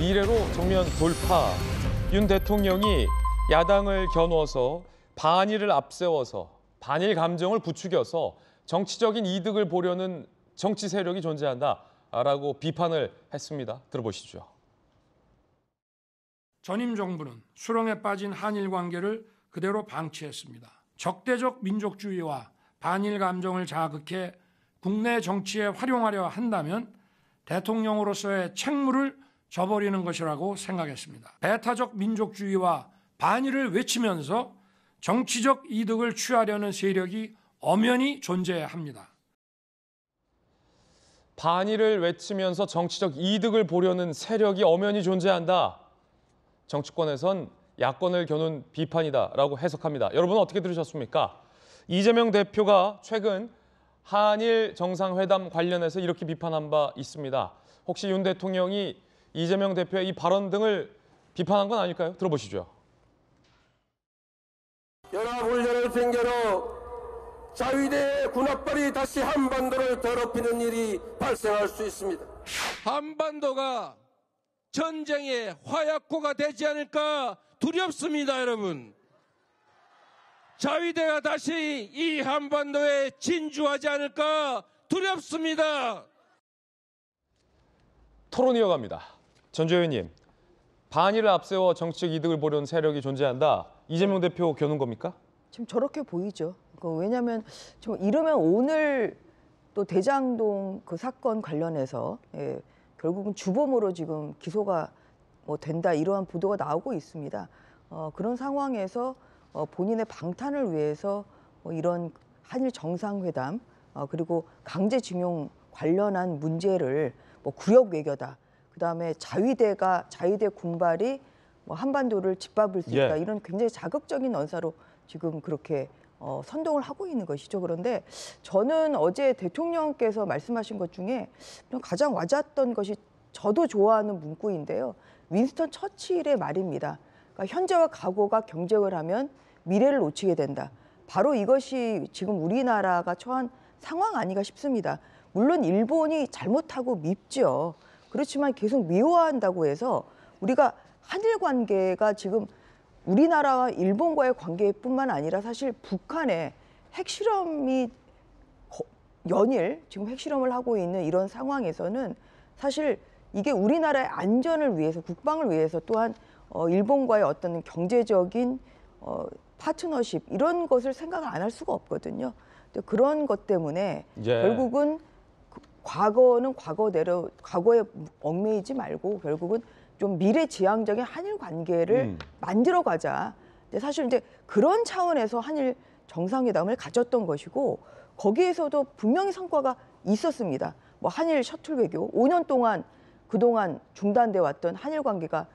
미래로 정면 돌파. 윤 대통령이 야당을 겨누어서 반일을 앞세워서 반일 감정을 부추겨서 정치적인 이득을 보려는 정치 세력이 존재한다라고 비판을 했습니다. 들어보시죠. 전임 정부는 수렁에 빠진 한일 관계를 그대로 방치했습니다. 적대적 민족주의와 반일 감정을 자극해 국내 정치에 활용하려 한다면 대통령으로서의 책무를 저버리는 것이라고 생각했습니다. 배타적 민족주의와 반일을 외치면서 정치적 이득을 취하려는 세력이 엄연히 존재합니다. 반일을 외치면서 정치적 이득을 보려는 세력이 엄연히 존재한다. 정치권에선 야권을 겨눈 비판이다라고 해석합니다. 여러분은 어떻게 들으셨습니까? 이재명 대표가 최근 한일 정상회담 관련해서 이렇게 비판한 바 있습니다. 혹시 윤 대통령이 이재명 대표의 이 발언 등을 비판한 건 아닐까요? 들어보시죠. 연합훈련을 핑계로 자위대의 군합발이 다시 한반도를 더럽히는 일이 발생할 수 있습니다. 한반도가 전쟁의 화약고가 되지 않을까 두렵습니다, 여러분. 자위대가 다시 이 한반도에 진주하지 않을까 두렵습니다. 토론 이어갑니다. 전주현 의원님, 반일을 앞세워 정치적 이득을 보려는 세력이 존재한다. 이재명 대표 겨눈 겁니까? 지금 저렇게 보이죠. 왜냐하면 지금 이러면 오늘 또 대장동 그 사건 관련해서 결국은 주범으로 지금 기소가 된다 이러한 보도가 나오고 있습니다. 그런 상황에서 본인의 방탄을 위해서 이런 한일 정상회담 그리고 강제징용 관련한 문제를 구력 외교다. 그다음에 자위대 군발이 한반도를 짓밟을 수 있다. 이런 굉장히 자극적인 언사로 지금 그렇게 선동을 하고 있는 것이죠. 그런데 저는 어제 대통령께서 말씀하신 것 중에 가장 와닿았던 것이 저도 좋아하는 문구인데요. 윈스턴 처칠의 말입니다. 그러니까 현재와 과거가 경쟁을 하면 미래를 놓치게 된다. 바로 이것이 지금 우리나라가 처한 상황 아닌가 싶습니다. 물론 일본이 잘못하고 밉죠. 그렇지만 계속 미워한다고 해서 우리가 한일 관계가 지금 우리나라와 일본과의 관계뿐만 아니라 사실 북한의 핵실험이 연일 지금 핵실험을 하고 있는 이런 상황에서는 사실 이게 우리나라의 안전을 위해서 국방을 위해서 또한 일본과의 어떤 경제적인 파트너십 이런 것을 생각을 안 할 수가 없거든요. 그런 것 때문에 결국은 과거는 과거대로 과거에 얽매이지 말고 결국은 좀 미래지향적인 한일 관계를 만들어가자. 사실 이제 그런 차원에서 한일 정상회담을 가졌던 것이고 거기에서도 분명히 성과가 있었습니다. 한일 셔틀 외교 5년 동안 그동안 중단돼 왔던 한일 관계가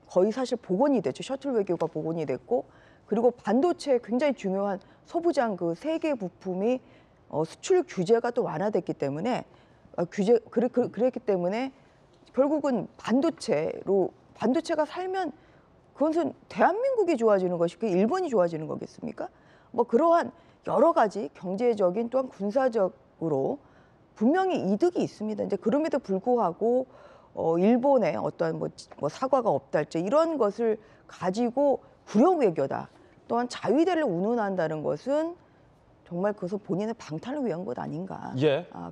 거의 사실 복원이 됐죠. 셔틀 외교가 복원이 됐고 그리고 반도체 굉장히 중요한 소부장 그 3개 부품이 수출 규제가 또 완화됐기 때문에 그랬기 때문에 결국은 반도체가 살면 그것은 대한민국이 좋아지는 것이고 일본이 좋아지는 거겠습니까? 그러한 여러 가지 경제적인 또한 군사적으로 분명히 이득이 있습니다. 이제 그럼에도 불구하고 일본의 어떤 사과가 없달지 이런 것을 가지고 구력 외교다. 또한 자위대를 운운한다는 것은 정말 그것은 본인의 방탄을 위한 것 아닌가.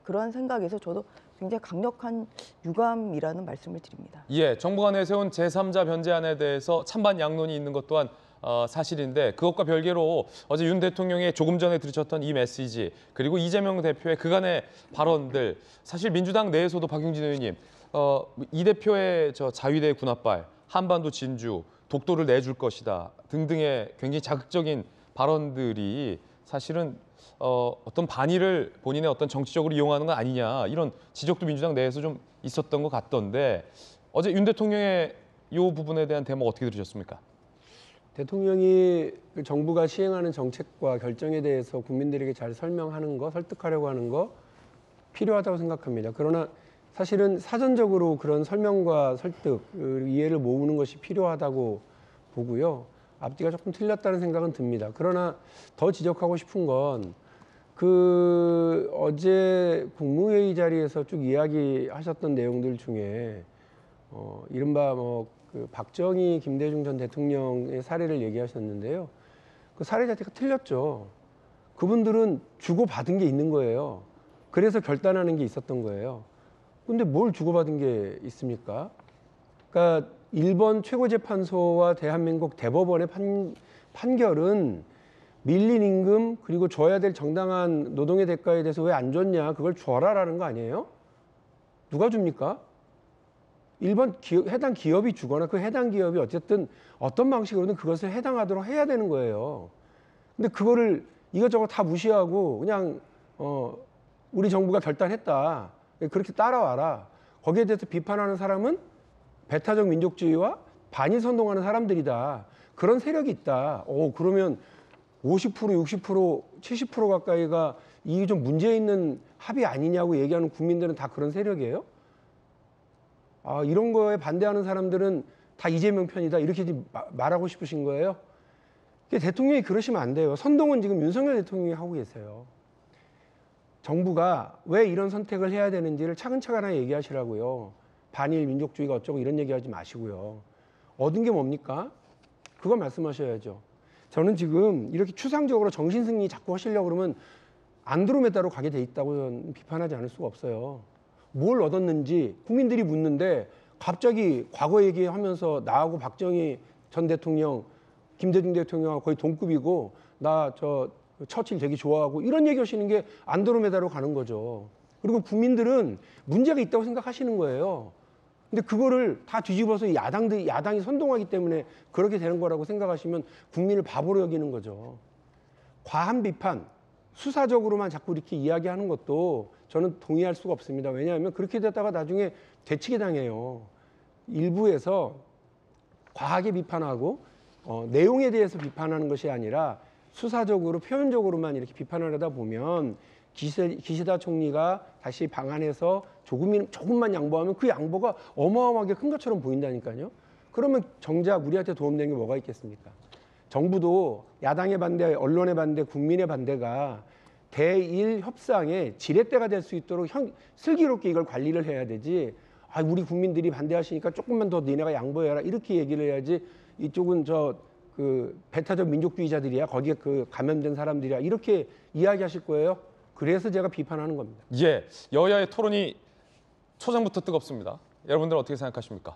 그런 생각에서 저도 굉장히 강력한 유감이라는 말씀을 드립니다. 정부가 내세운 제3자 변제안에 대해서 찬반 양론이 있는 것 또한 사실인데 그것과 별개로 어제 윤 대통령의 조금 전에 들으셨던 이 메시지 그리고 이재명 대표의 그간의 발언들 사실 민주당 내에서도 박용진 의원님 이 대표의 자위대 군합발, 한반도 진주, 독도를 내줄 것이다 등등의 굉장히 자극적인 발언들이 사실은 어떤 반일을 본인의 어떤 정치적으로 이용하는 건 아니냐 이런 지적도 민주당 내에서 좀 있었던 것 같던데 어제 윤 대통령의 이 부분에 대한 대목 어떻게 들으셨습니까? 대통령이 정부가 시행하는 정책과 결정에 대해서 국민들에게 잘 설명하는 거, 설득하려고 하는 거 필요하다고 생각합니다. 그러나 사실은 사전적으로 그런 설명과 설득, 이해를 모으는 것이 필요하다고 보고요. 앞뒤가 조금 틀렸다는 생각은 듭니다. 그러나 더 지적하고 싶은 건 어제 국무회의 자리에서 쭉 이야기하셨던 내용들 중에 이른바 그 박정희, 김대중 전 대통령의 사례를 얘기하셨는데요. 그 사례 자체가 틀렸죠. 그분들은 주고받은 게 있는 거예요. 그래서 결단하는 게 있었던 거예요. 근데 뭘 주고받은 게 있습니까? 그러니까 일본 최고재판소와 대한민국 대법원의 판결은 밀린 임금 그리고 줘야 될 정당한 노동의 대가에 대해서 왜 안 줬냐, 그걸 줘라라는 거 아니에요? 누가 줍니까? 해당 기업이 주거나 그 해당 기업이 어쨌든 어떤 방식으로든 그것을 해당하도록 해야 되는 거예요. 근데 그거를 이것저것 다 무시하고 그냥 우리 정부가 결단했다, 그렇게 따라와라. 거기에 대해서 비판하는 사람은 배타적 민족주의와 반일 선동하는 사람들이다. 그런 세력이 있다. 그러면 50%, 60%, 70% 가까이가 이게 좀 문제 있는 합의 아니냐고 얘기하는 국민들은 다 그런 세력이에요? 이런 거에 반대하는 사람들은 다 이재명 편이다, 이렇게 말하고 싶으신 거예요? 대통령이 그러시면 안 돼요. 선동은 지금 윤석열 대통령이 하고 계세요. 정부가 왜 이런 선택을 해야 되는지를 차근차근 얘기하시라고요. 반일 민족주의가 어쩌고 이런 얘기하지 마시고요. 얻은 게 뭡니까? 그거 말씀하셔야죠. 저는 지금 이렇게 추상적으로 정신승리 자꾸 하시려고 그러면 안드로메다로 가게 돼 있다고 저는 비판하지 않을 수가 없어요. 뭘 얻었는지 국민들이 묻는데 갑자기 과거 얘기하면서 나하고 박정희 전 대통령, 김대중 대통령하고 거의 동급이고 나 처칠 되게 좋아하고 이런 얘기 하시는 게 안드로메다로 가는 거죠. 그리고 국민들은 문제가 있다고 생각하시는 거예요. 근데 그거를 다 뒤집어서 야당이 선동하기 때문에 그렇게 되는 거라고 생각하시면 국민을 바보로 여기는 거죠. 과한 비판, 수사적으로만 자꾸 이렇게 이야기하는 것도 저는 동의할 수가 없습니다. 왜냐하면 그렇게 되다가 나중에 되치게 당해요. 일부에서 과하게 비판하고 내용에 대해서 비판하는 것이 아니라 수사적으로 표현적으로만 이렇게 비판하려다 보면 기시다 총리가 다시 방한해서 조금만 양보하면 그 양보가 어마어마하게 큰 것처럼 보인다니까요. 그러면 정작 우리한테 도움되는 게 뭐가 있겠습니까? 정부도 야당의 반대, 언론의 반대, 국민의 반대가 대일 협상의 지렛대가 될 수 있도록 슬기롭게 이걸 관리를 해야 되지. 우리 국민들이 반대하시니까 조금만 더 니네가 양보해라, 이렇게 얘기를 해야지. 이쪽은 배타적 민족주의자들이야, 거기에 감염된 사람들이야, 이렇게 이야기하실 거예요. 그래서 제가 비판하는 겁니다. 예, 여야의 토론이 초장부터 뜨겁습니다. 여러분들은 어떻게 생각하십니까?